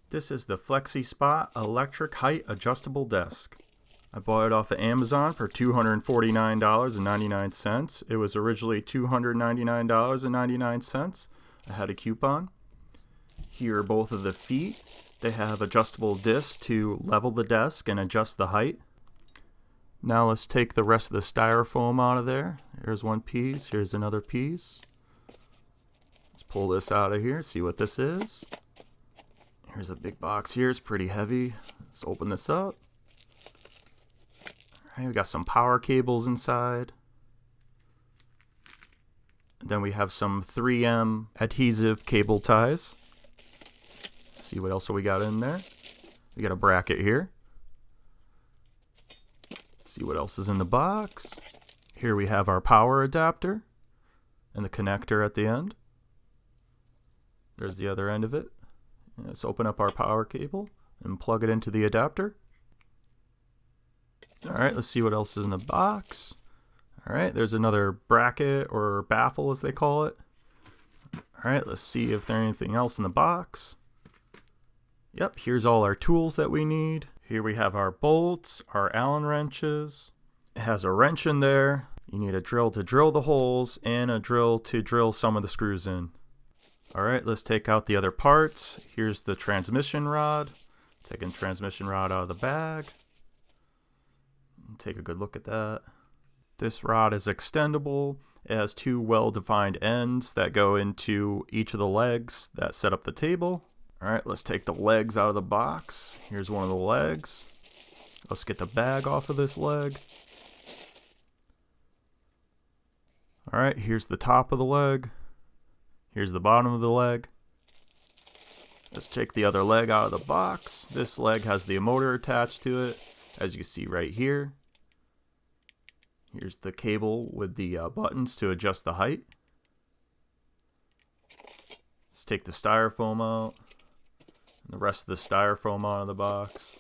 This is the Flexispot electric height adjustable desk. I bought it off of Amazon for $249.99. It was originally $299.99. I had a coupon. Here are both of the feet. They have adjustable discs to level the desk and adjust the height. Now let's take the rest of the styrofoam out of there. Here's one piece, here's another piece. Let's pull this out of here, see what this is. Here's a big box here, it's pretty heavy. Let's open this up. Alright, we got some power cables inside. And then we have some 3M adhesive cable ties. Let's see what else we got in there. We got a bracket here. Let's see what else is in the box. Here we have our power adapter and the connector at the end. There's the other end of it. Let's open up our power cable and plug it into the adapter. Alright, let's see what else is in the box. Alright, there's another bracket or baffle as they call it. Alright, let's see if there's anything else in the box. Yep, here's all our tools that we need. Here we have our bolts, our Allen wrenches. It has a wrench in there. You need a drill to drill the holes and a drill to drill some of the screws in. Alright, let's take out the other parts. Here's the transmission rod. Taking the transmission rod out of the bag. Take a good look at that. This rod is extendable. It has two well-defined ends that go into each of the legs that set up the table. Alright, let's take the legs out of the box. Here's one of the legs. Let's get the bag off of this leg. Alright, here's the top of the leg. Here's the bottom of the leg. Let's take the other leg out of the box. This leg has the motor attached to it, as you can see right here. Here's the cable with the buttons to adjust the height. Let's take the styrofoam out, and the rest of the styrofoam out of the box.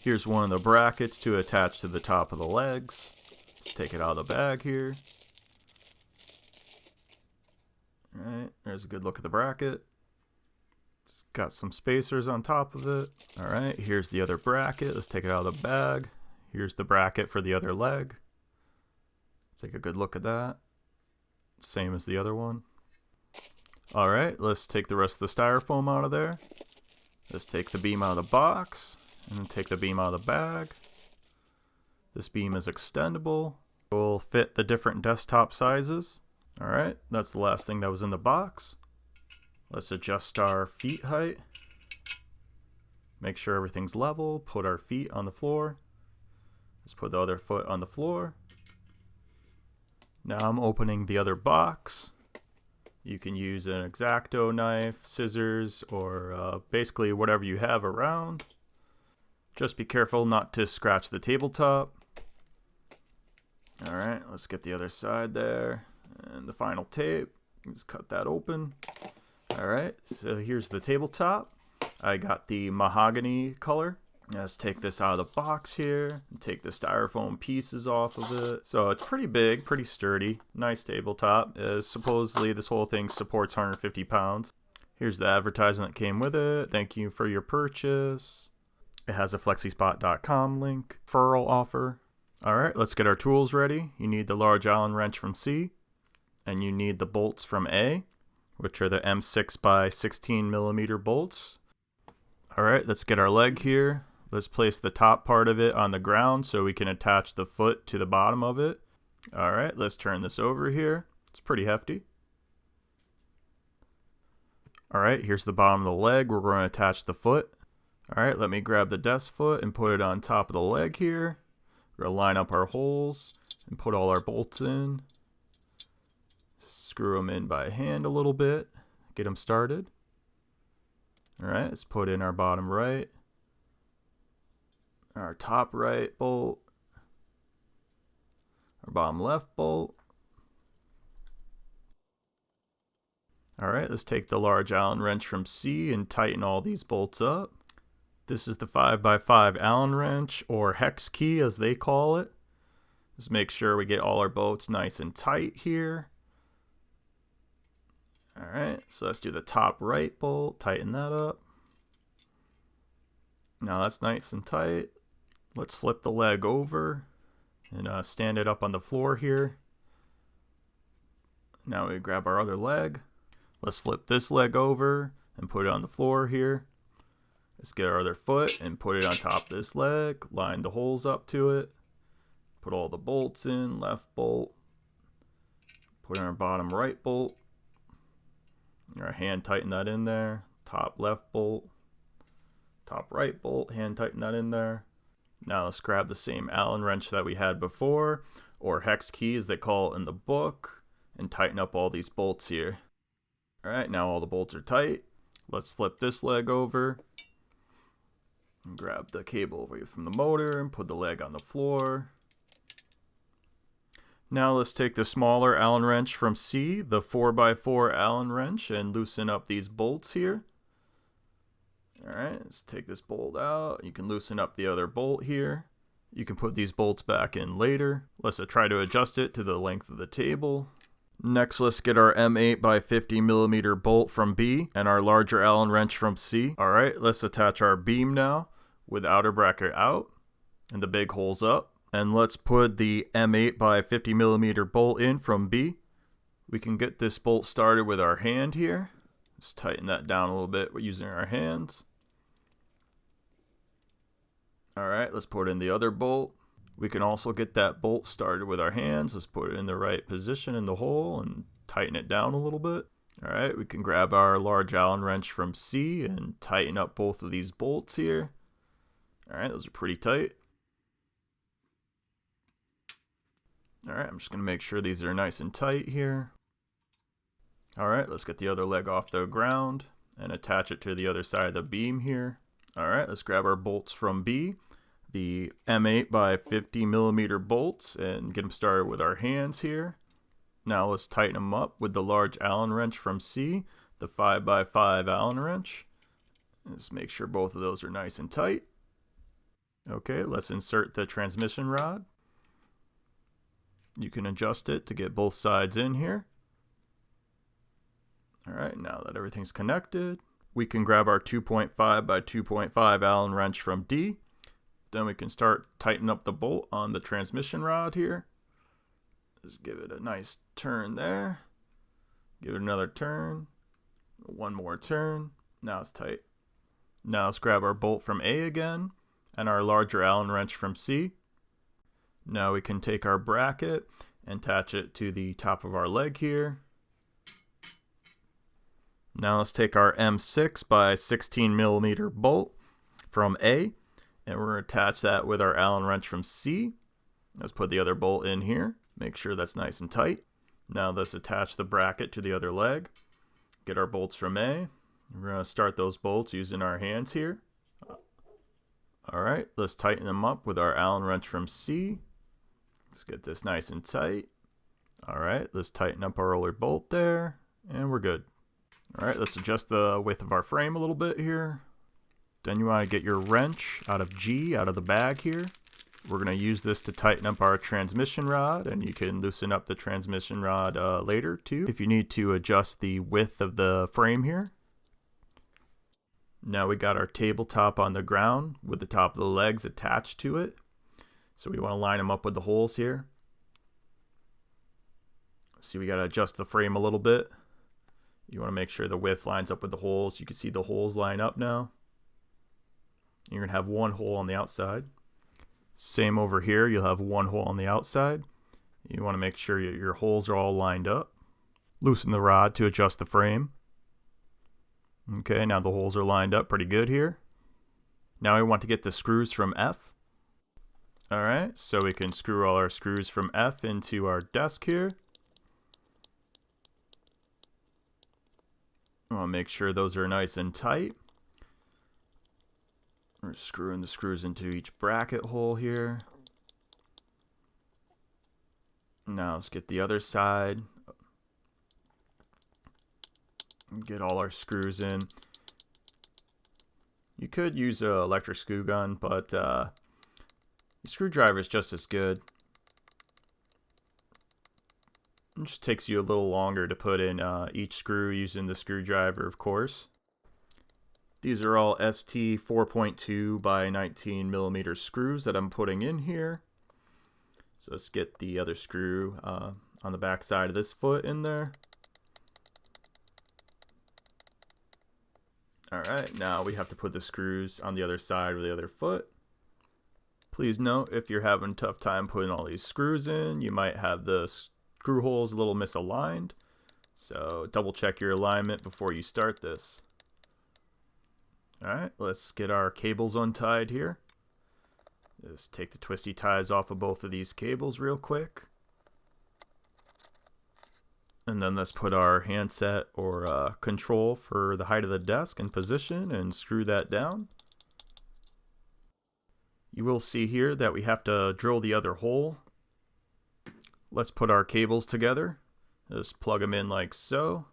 Here's one of the brackets to attach to the top of the legs. Let's take it out of the bag here. Alright, there's a good look at the bracket. It's got some spacers on top of it. Alright, here's the other bracket. Let's take it out of the bag. Here's the bracket for the other leg. Let's take a good look at that. Same as the other one. Alright, let's take the rest of the styrofoam out of there. Let's take the beam out of the box. And then take the beam out of the bag. This beam is extendable. It will fit the different desktop sizes. Alright, that's the last thing that was in the box. Let's adjust our feet height. Make sure everything's level. Put our feet on the floor. Let's put the other foot on the floor. Now I'm opening the other box. You can use an X-Acto knife, scissors, or basically whatever you have around. Just be careful not to scratch the tabletop. Alright, let's get the other side there. And the final tape, just cut that open. Alright, so here's the tabletop. I got the mahogany color. Let's take this out of the box here and take the styrofoam pieces off of it. So it's pretty big, pretty sturdy, nice tabletop. Supposedly this whole thing supports 150 pounds. Here's the advertisement that came with it. Thank you for your purchase. It has a Flexispot.com link, referral offer. Alright, let's get our tools ready. You need the large Allen wrench from C. And you need the bolts from A, which are the M6 by 16 millimeter bolts. Alright, let's get our leg here. Let's place the top part of it on the ground so we can attach the foot to the bottom of it. Alright, let's turn this over here. It's pretty hefty. Alright, here's the bottom of the leg. We're going to attach the foot. Alright, let me grab the desk foot and put it on top of the leg here. We're going to line up our holes and put all our bolts in. Screw them in by hand a little bit, get them started. Alright, let's put in our bottom right, our top right bolt, our bottom left bolt. Alright, let's take the large Allen wrench from C and tighten all these bolts up. This is the 5x5 Allen wrench, or hex key as they call it. Just make sure we get all our bolts nice and tight here. Alright, so let's do the top right bolt, tighten that up. Now that's nice and tight. Let's flip the leg over and stand it up on the floor here. Now we grab our other leg. Let's flip this leg over and put it on the floor here. Let's get our other foot and put it on top of this leg. Line the holes up to it. Put all the bolts in. Left bolt. Put in our bottom right bolt. Our hand tighten that in there. Top left bolt. Top right bolt. Hand tighten that in there. Now let's grab the same Allen wrench that we had before, or hex key as they call it in the book, and tighten up all these bolts here. Alright, now all the bolts are tight. Let's flip this leg over. And grab the cable away from the motor and put the leg on the floor. Now let's take the smaller Allen wrench from C, the 4x4 Allen wrench, and loosen up these bolts here. Alright, let's take this bolt out. You can loosen up the other bolt here. You can put these bolts back in later. Let's try to adjust it to the length of the table. Next, let's get our M8 by 50 millimeter bolt from B and our larger Allen wrench from C. Alright, let's attach our beam now with the outer bracket out and the big holes up. And let's put the M8 by 50 millimeter bolt in from B. We can get this bolt started with our hand here. Let's tighten that down a little bit using our hands. Alright, let's put in the other bolt. We can also get that bolt started with our hands. Let's put it in the right position in the hole and tighten it down a little bit. Alright, we can grab our large Allen wrench from C and tighten up both of these bolts here. Alright, those are pretty tight. Alright, I'm just going to make sure these are nice and tight here. Alright, let's get the other leg off the ground and attach it to the other side of the beam here. Alright, let's grab our bolts from B, the M8 by 50 millimeter bolts, and get them started with our hands here. Now let's tighten them up with the large Allen wrench from C, the 5x5 Allen wrench. Let's make sure both of those are nice and tight. Okay, let's insert the transmission rod. You can adjust it to get both sides in here. Alright, now that everything's connected, we can grab our 2.5 by 2.5 Allen wrench from D. Then we can start tightening up the bolt on the transmission rod here. Just give it a nice turn there. Give it another turn. One more turn. Now it's tight. Now let's grab our bolt from A again and our larger Allen wrench from C. Now we can take our bracket and attach it to the top of our leg here. Now let's take our M6 by 16 millimeter bolt from A, and we're going to attach that with our Allen wrench from C. Let's put the other bolt in here. Make sure that's nice and tight. Now let's attach the bracket to the other leg. Get our bolts from A. We're going to start those bolts using our hands here. Alright, let's tighten them up with our Allen wrench from C. Let's get this nice and tight. Alright, let's tighten up our other bolt there, and we're good. Alright, let's adjust the width of our frame a little bit here. Then you want to get your wrench out of G, out of the bag here. We're going to use this to tighten up our transmission rod, and you can loosen up the transmission rod later too if you need to adjust the width of the frame here. Now we got our tabletop on the ground with the top of the legs attached to it. So we want to line them up with the holes here. See, we got to adjust the frame a little bit. You want to make sure the width lines up with the holes. You can see the holes line up now. You're going to have one hole on the outside. Same over here, you'll have one hole on the outside. You want to make sure your holes are all lined up. Loosen the rod to adjust the frame. Okay, now the holes are lined up pretty good here. Now we want to get the screws from F. Alright, so we can screw all our screws from F into our desk here. I want to make sure those are nice and tight. We're screwing the screws into each bracket hole here. Now let's get the other side. Get all our screws in. You could use an electric screw gun, but the screwdriver is just as good. It just takes you a little longer to put in each screw using the screwdriver, of course. These are all ST 4.2 by 19 millimeter screws that I'm putting in here. So let's get the other screw on the back side of this foot in there. Alright, now we have to put the screws on the other side of the other foot. Please note, if you're having a tough time putting all these screws in, you might have the screw holes a little misaligned. So double check your alignment before you start this. Alright, let's get our cables untied here. Just take the twisty ties off of both of these cables real quick. And then let's put our handset or control for the height of the desk in position and screw that down. You will see here that we have to drill the other hole. Let's put our cables together. Just plug them in like so.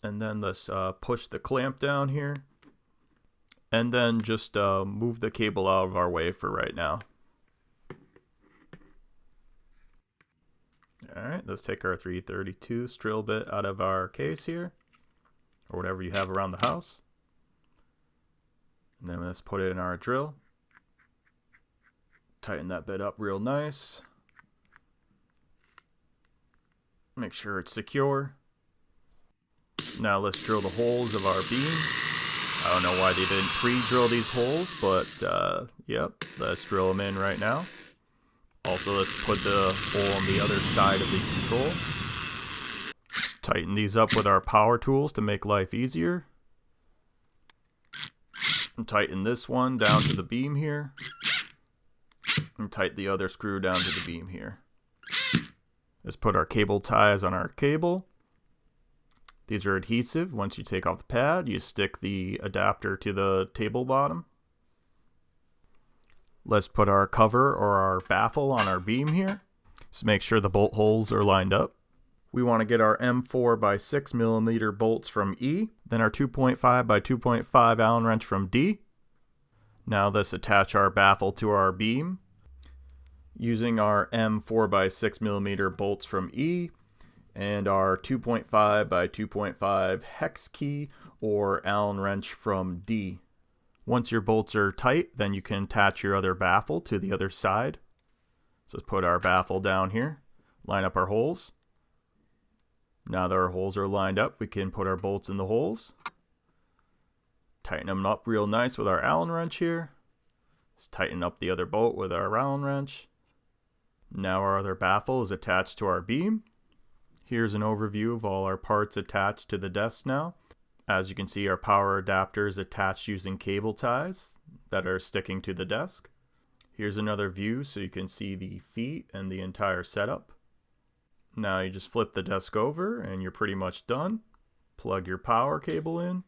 And then let's push the clamp down here. And then just move the cable out of our way for right now. Alright, let's take our 3/32 drill bit out of our case here. Or whatever you have around the house. And then let's put it in our drill. Tighten that bit up real nice. Make sure it's secure. Now let's drill the holes of our beam. I don't know why they didn't pre-drill these holes, but yep, let's drill them in right now. Also, let's put the hole on the other side of the control. Tighten these up with our power tools to make life easier. And tighten this one down to the beam here. And tighten the other screw down to the beam here. Let's put our cable ties on our cable. These are adhesive. Once you take off the pad, you stick the adapter to the table bottom. Let's put our cover or our baffle on our beam here. Just make sure the bolt holes are lined up. We want to get our M4 by 6 millimeter bolts from E, then our 2.5 by 2.5 Allen wrench from D. Now let's attach our baffle to our beam. Using our M4 by 6 millimeter bolts from E and our 2.5 by 2.5 hex key or Allen wrench from D. Once your bolts are tight, then you can attach your other baffle to the other side. So let's put our baffle down here, line up our holes. Now that our holes are lined up, we can put our bolts in the holes. Tighten them up real nice with our Allen wrench here. Let's tighten up the other bolt with our Allen wrench. Now our other baffle is attached to our beam. Here's an overview of all our parts attached to the desk now. As you can see, our power adapter is attached using cable ties that are sticking to the desk. Here's another view so you can see the feet and the entire setup. Now you just flip the desk over and you're pretty much done. Plug your power cable in.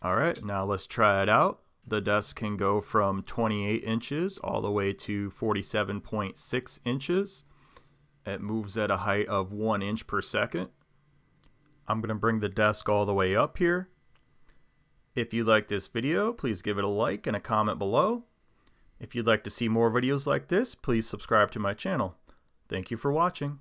Alright, now let's try it out. The desk can go from 28 inches all the way to 47.6 inches. It moves at a height of 1 inch per second. I'm going to bring the desk all the way up here. If you like this video, please give it a like and a comment below. If you'd like to see more videos like this, please subscribe to my channel. Thank you for watching.